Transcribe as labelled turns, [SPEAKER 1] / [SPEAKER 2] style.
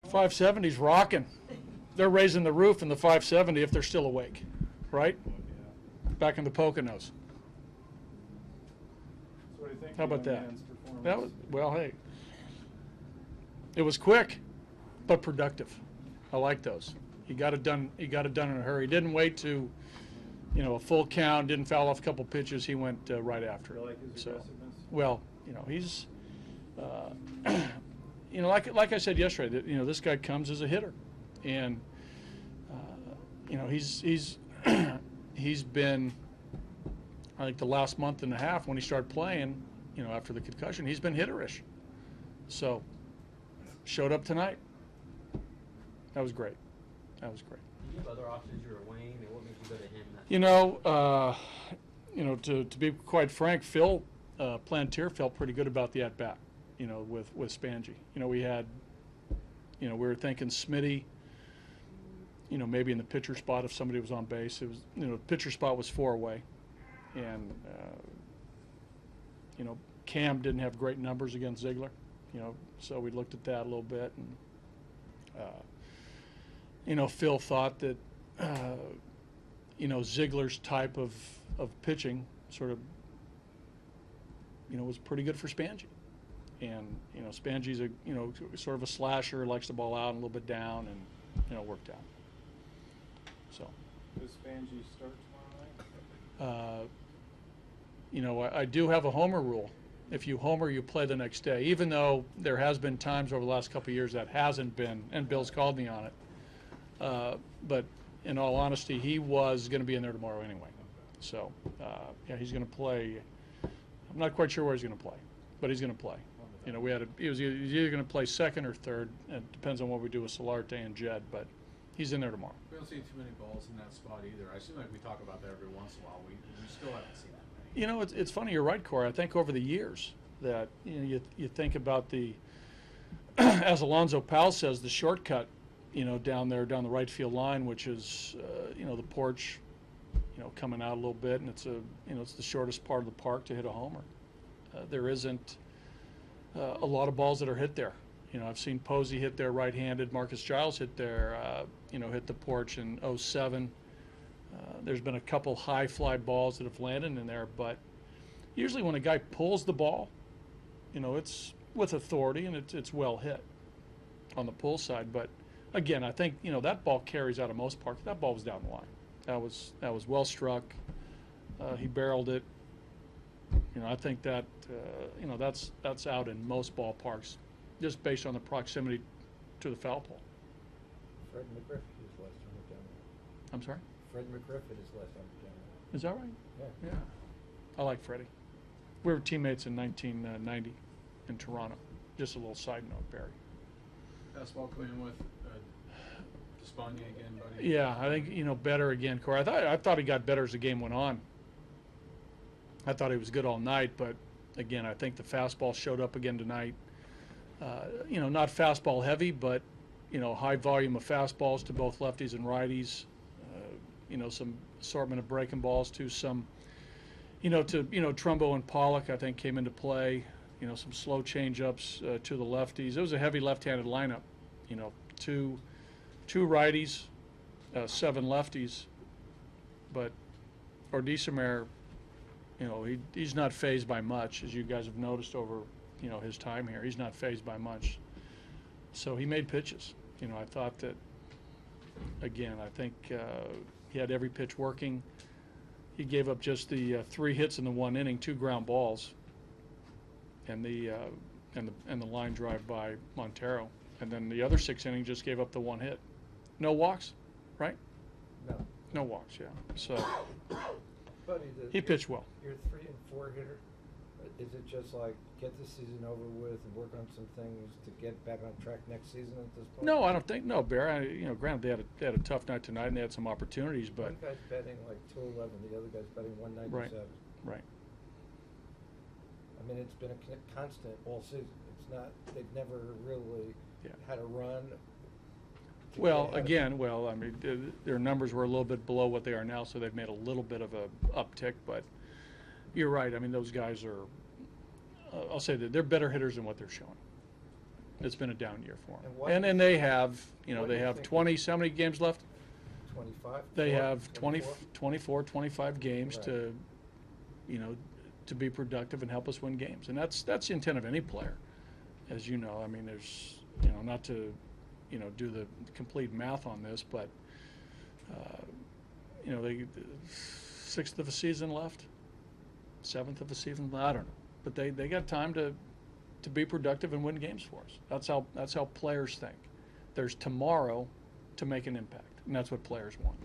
[SPEAKER 1] 570's rocking. They're raising the roof in the 570 if they're still awake, right? Back in the Poconos.
[SPEAKER 2] So what do you think?
[SPEAKER 1] How about that?
[SPEAKER 2] Performance?
[SPEAKER 1] That was, well, hey, it was quick, but productive. I like those. He got it done. He got it done in a hurry. He didn't wait to, a full count. Didn't foul off a couple pitches. He went right after it.
[SPEAKER 2] You like his aggressiveness?
[SPEAKER 1] Well, he's, like I said yesterday, that this guy comes as a hitter, and he's he's been, I think the last month and a half when he started playing, after the concussion, he's been hitterish. So, showed up tonight. That was great. That was great.
[SPEAKER 3] Do you have other options you were weighing, and what made you go to him?
[SPEAKER 1] To be quite frank, Phil Plantier felt pretty good about the at bat. With Spangie. We had, we were thinking Smitty. Maybe in the pitcher spot if somebody was on base. It was, the pitcher spot was 4 away, and Cam didn't have great numbers against Ziegler. So we looked at that a little bit, and Phil thought that Ziegler's type of pitching sort of was pretty good for Spangie. And Spangie's a sort of a slasher, likes the ball out and a little bit down, and it worked out. So.
[SPEAKER 2] Does Spangie start tomorrow night?
[SPEAKER 1] I do have a homer rule. If you homer, you play the next day. Even though there has been times over the last couple of years that hasn't been, and Bill's called me on it. But in all honesty, he was going to be in there tomorrow anyway. So he's going to play. I'm not quite sure where he's going to play, but he's going to play. He was either going to play second or third. It depends on what we do with Solarte and Jed, but he's in there tomorrow.
[SPEAKER 4] We don't see too many balls in that spot either. I seem like we talk about that every once in a while. We still haven't seen that many.
[SPEAKER 1] It's funny. You're right, Corey. I think over the years that you think about the, as Alonzo Powell says, the shortcut, down there down the right field line, which is the porch, coming out a little bit, and it's it's the shortest part of the park to hit a homer. There isn't a lot of balls that are hit there. I've seen Posey hit there right-handed. Marcus Giles hit there, hit the porch in 07. There's been a couple high fly balls that have landed in there, but usually when a guy pulls the ball, it's with authority and it's well hit on the pull side. But again, I think that ball carries out of most parks. That ball was down the line. That was well struck. He barreled it. I think that that's out in most ballparks, just based on the proximity to the foul pole.
[SPEAKER 5] Fred McGriff is last time we down there.
[SPEAKER 1] I'm sorry?
[SPEAKER 5] Fred McGriff is last time we down there.
[SPEAKER 1] Is that right?
[SPEAKER 5] Yeah.
[SPEAKER 1] Yeah. I like Freddie. We were teammates in 1990 in Toronto. Just a little side note, Barry.
[SPEAKER 4] Fastball coming in with Despaigne again, buddy.
[SPEAKER 1] Yeah, I think better again, Corey. I thought he got better as the game went on. I thought he was good all night, but again, I think the fastball showed up again tonight. Not fastball heavy, but high volume of fastballs to both lefties and righties. Some assortment of breaking balls to some, Trumbo and Pollock, I think, came into play. Some slow change-ups to the lefties. It was a heavy left-handed lineup. Two righties, 7 lefties, but Odrisamer, he's not fazed by much, as you guys have noticed over, his time here. He's not fazed by much. So he made pitches. I thought that, again, I think he had every pitch working. He gave up just the 3 hits in the 1 inning, 2 ground balls, and the line drive by Montero. And then the other 6 innings just gave up the 1 hit. No walks, right?
[SPEAKER 5] No.
[SPEAKER 1] No walks, yeah. So
[SPEAKER 5] Buddy,
[SPEAKER 1] he pitched well.
[SPEAKER 5] You're 3 and 4 hitter. Is it just like get the season over with and work on some things to get back on track next season at this point?
[SPEAKER 1] No, I don't think. No, Bear. Granted they had a tough night tonight and they had some opportunities, but
[SPEAKER 5] one guy's betting like 211, the other guy's betting 197.
[SPEAKER 1] Right.
[SPEAKER 5] I mean, it's been a constant all season. It's not. They've never really had a run.
[SPEAKER 1] Well, again, I mean, their numbers were a little bit below what they are now, so they've made a little bit of a uptick. But you're right. I mean, those guys are. I'll say that they're better hitters than what they're showing. It's been a down year for
[SPEAKER 5] And what
[SPEAKER 1] them.
[SPEAKER 5] do you
[SPEAKER 1] And they
[SPEAKER 5] think-
[SPEAKER 1] have, you know,
[SPEAKER 5] what do
[SPEAKER 1] they
[SPEAKER 5] you
[SPEAKER 1] have
[SPEAKER 5] think
[SPEAKER 1] 20, how many games left?
[SPEAKER 5] 25?
[SPEAKER 1] They
[SPEAKER 5] 4,
[SPEAKER 1] have 20,
[SPEAKER 5] 24?
[SPEAKER 1] 24, 25 games
[SPEAKER 5] Right.
[SPEAKER 1] to, you know, to be productive and help us win games. And that's the intent of any player, as you know. I mean, there's, you know, not to, you know, do the complete math on this, but, you know, the sixth of a season left, seventh of a season, I don't know. But they got time to be productive and win games for us. That's how players think. There's tomorrow to make an impact, and that's what players want.